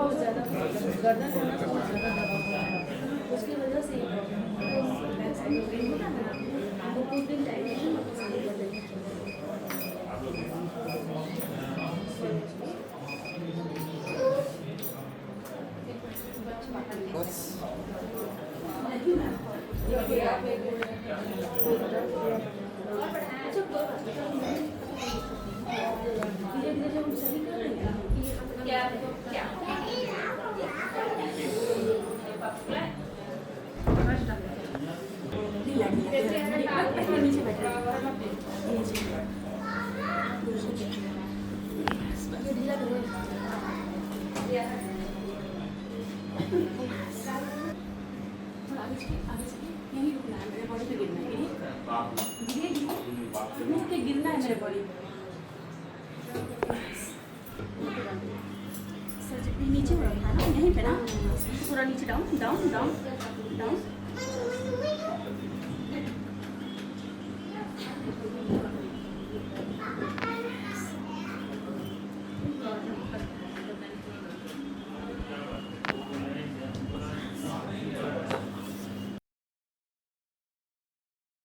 बहुत ज़्यादा गर्दन होना बहुत ज़्यादा दबा हुआ है, उसकी वजह से ये प्रॉब्लम हो रहा है। बैक साइड में पेन होता है ना, वो कुछ दिन डायरेक्शन वापस आने कर देंगे। नहीं मैम, धीरे धीरे जब हम सही कर रहे हैं क्या क्या नीचे बैठे ढीला करो। आगे से यहीं रुकना है, मेरे बॉडी पे गिरना है, गिरे रुक के गिरना है मेरे बॉडी। सर नीचे रखना है ना, यहीं पे ना, थोड़ा नीचे डाउन डाउन डाउन डाउन